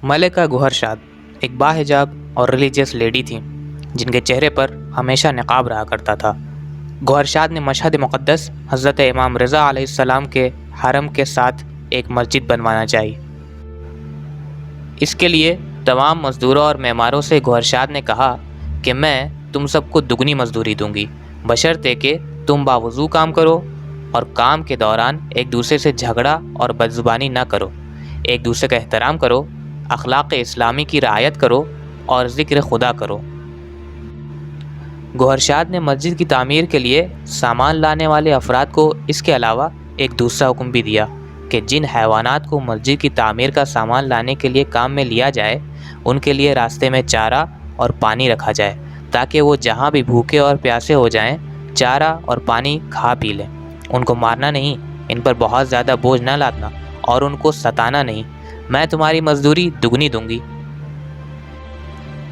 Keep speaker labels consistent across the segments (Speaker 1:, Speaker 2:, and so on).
Speaker 1: ملکہ گوہرشاد ایک باحجاب اور religious lady تھیں جن کے چہرے پر ہمیشہ نقاب رہا کرتا تھا۔ گوہرشاد نے مشہد مقدس حضرت امام رضا علیہ السلام کے حرم کے ساتھ ایک مسجد بنوانا چاہی۔ اس کے لیے تمام مزدوروں اور معماروں سے گوہرشاد نے کہا کہ میں تم سب کو دگنی مزدوری دوں گی، بشرطے کہ تم باوضو کام کرو اور کام کے دوران ایک دوسرے سے جھگڑا اور بدزبانی نہ کرو، ایک دوسرے کا احترام کرو، اخلاق اسلامی کی رعایت کرو اور ذکر خدا کرو۔ گوہرشاد نے مسجد کی تعمیر کے لیے سامان لانے والے افراد کو اس کے علاوہ ایک دوسرا حکم بھی دیا کہ جن حیوانات کو مسجد کی تعمیر کا سامان لانے کے لیے کام میں لیا جائے ان کے لیے راستے میں چارہ اور پانی رکھا جائے تاکہ وہ جہاں بھی بھوکے اور پیاسے ہو جائیں چارہ اور پانی کھا پی لیں۔ ان کو مارنا نہیں، ان پر بہت زیادہ بوجھ نہ لادنا اور ان کو ستانا نہیں۔ میں تمہاری مزدوری دگنی دوں گی۔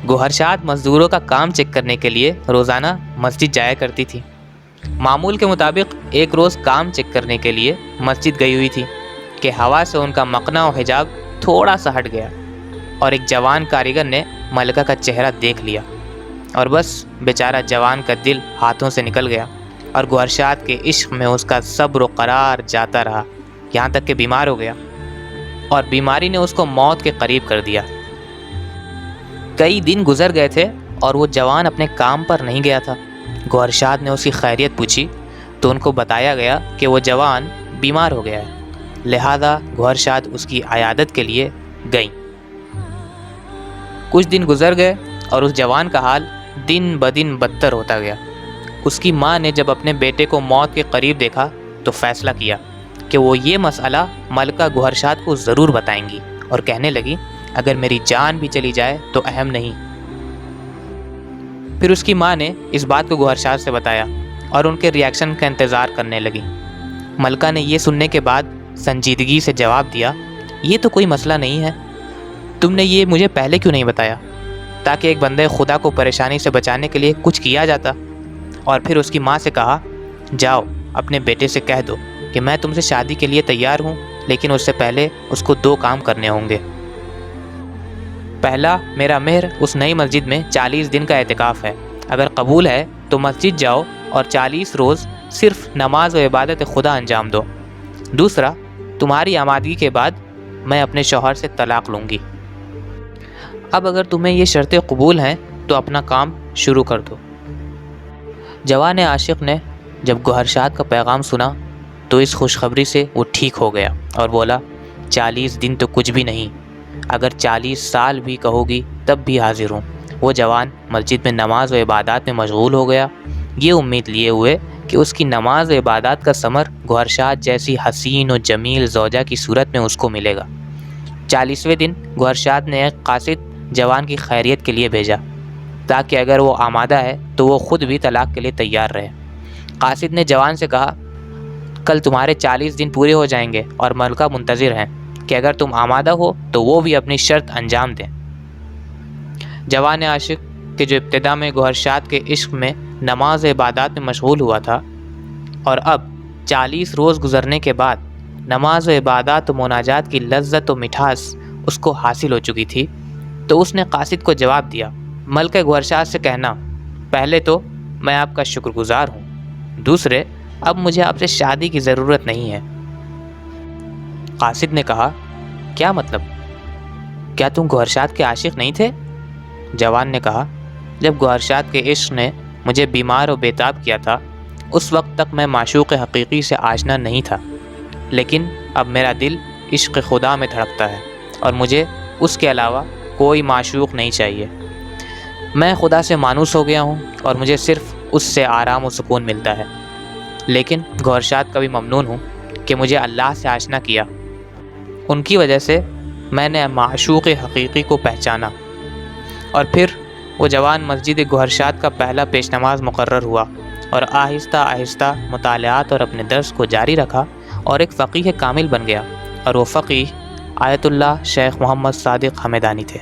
Speaker 1: گوہرشاد مزدوروں کا کام چیک کرنے کے لیے روزانہ مسجد جایا کرتی تھی۔ معمول کے مطابق ایک روز کام چیک کرنے کے لیے مسجد گئی ہوئی تھی کہ ہوا سے ان کا مقنع و حجاب تھوڑا سا ہٹ گیا اور ایک جوان کاریگر نے ملکہ کا چہرہ دیکھ لیا اور بس بیچارہ جوان کا دل ہاتھوں سے نکل گیا اور گوہرشاد کے عشق میں اس کا صبر و قرار جاتا رہا، یہاں تک کہ بیمار ہو گیا اور بیماری نے اس کو موت کے قریب کر دیا۔ کئی دن گزر گئے تھے اور وہ جوان اپنے کام پر نہیں گیا تھا۔ گوہرشاد نے اس کی خیریت پوچھی تو ان کو بتایا گیا کہ وہ جوان بیمار ہو گیا ہے، لہذا گوہرشاد اس کی عیادت کے لیے گئیں۔ کچھ دن گزر گئے اور اس جوان کا حال دن بدن بدتر ہوتا گیا۔ اس کی ماں نے جب اپنے بیٹے کو موت کے قریب دیکھا تو فیصلہ کیا کہ وہ یہ مسئلہ ملکہ گوہرشاد کو ضرور بتائیں گی اور کہنے لگی اگر میری جان بھی چلی جائے تو اہم نہیں۔ پھر اس کی ماں نے اس بات کو گوہرشاد سے بتایا اور ان کے ریاکشن کا انتظار کرنے لگی۔ ملکہ نے یہ سننے کے بعد سنجیدگی سے جواب دیا، یہ تو کوئی مسئلہ نہیں ہے، تم نے یہ مجھے پہلے کیوں نہیں بتایا تاکہ ایک بندے خدا کو پریشانی سے بچانے کے لیے کچھ کیا جاتا۔ اور پھر اس کی ماں سے کہا جاؤ اپنے بیٹے سے کہہ دو کہ میں تم سے شادی کے لیے تیار ہوں، لیکن اس سے پہلے اس کو 2 کام کرنے ہوں گے۔ پہلا، میرا مہر اس نئی مسجد میں 40 دن کا اعتکاف ہے، اگر قبول ہے تو مسجد جاؤ اور 40 روز صرف نماز و عبادت خدا انجام دو۔ دوسرا، تمہاری آمادگی کے بعد میں اپنے شوہر سے طلاق لوں گی۔ اب اگر تمہیں یہ شرطیں قبول ہیں تو اپنا کام شروع کر دو۔ جوان عاشق نے جب گوہرشاد کا پیغام سنا تو اس خوشخبری سے وہ ٹھیک ہو گیا اور بولا 40 دن تو کچھ بھی نہیں، اگر 40 سال بھی کہو گی تب بھی حاضر ہوں۔ وہ جوان مسجد میں نماز و عبادات میں مشغول ہو گیا، یہ امید لیے ہوئے کہ اس کی نماز و عبادات کا ثمر گوہرشاد جیسی حسین و جمیل زوجہ کی صورت میں اس کو ملے گا۔ 40ویں دن گوہرشاد نے ایک قاصد جوان کی خیریت کے لیے بھیجا تاکہ اگر وہ آمادہ ہے تو وہ خود بھی طلاق کے لیے تیار رہے۔ قاصد نے جوان سے کہا کل تمہارے 40 دن پورے ہو جائیں گے اور ملکہ منتظر ہیں کہ اگر تم آمادہ ہو تو وہ بھی اپنی شرط انجام دیں۔ جوان عاشق کہ جو ابتدا میں گوہرشاد کے عشق میں نماز عبادات میں مشغول ہوا تھا اور اب 40 روز گزرنے کے بعد نماز و عبادات و مناجات کی لذت و مٹھاس اس کو حاصل ہو چکی تھی، تو اس نے قاصد کو جواب دیا ملکہ گوہرشاد سے کہنا پہلے تو میں آپ کا شکر گزار ہوں، دوسرے اب مجھے آپ سے شادی کی ضرورت نہیں ہے۔ قاصد نے کہا کیا مطلب؟ کیا تم گوہرشاد کے عاشق نہیں تھے؟ جوان نے کہا جب گوہرشاد کے عشق نے مجھے بیمار و بیتاب کیا تھا اس وقت تک میں معشوق حقیقی سے آشنا نہیں تھا، لیکن اب میرا دل عشق خدا میں دھڑکتا ہے اور مجھے اس کے علاوہ کوئی معشوق نہیں چاہیے۔ میں خدا سے مانوس ہو گیا ہوں اور مجھے صرف اس سے آرام و سکون ملتا ہے، لیکن گوہرشاد کا بھی ممنون ہوں کہ مجھے اللہ سے آشنا کیا، ان کی وجہ سے میں نے معشوق حقیقی کو پہچانا۔ اور پھر وہ جوان مسجد گوہرشاد کا پہلا پیش نماز مقرر ہوا اور آہستہ آہستہ مطالعات اور اپنے درس کو جاری رکھا اور ایک فقیہ کامل بن گیا، اور وہ فقیہ آیت اللہ شیخ محمد صادق ہمدانی تھے۔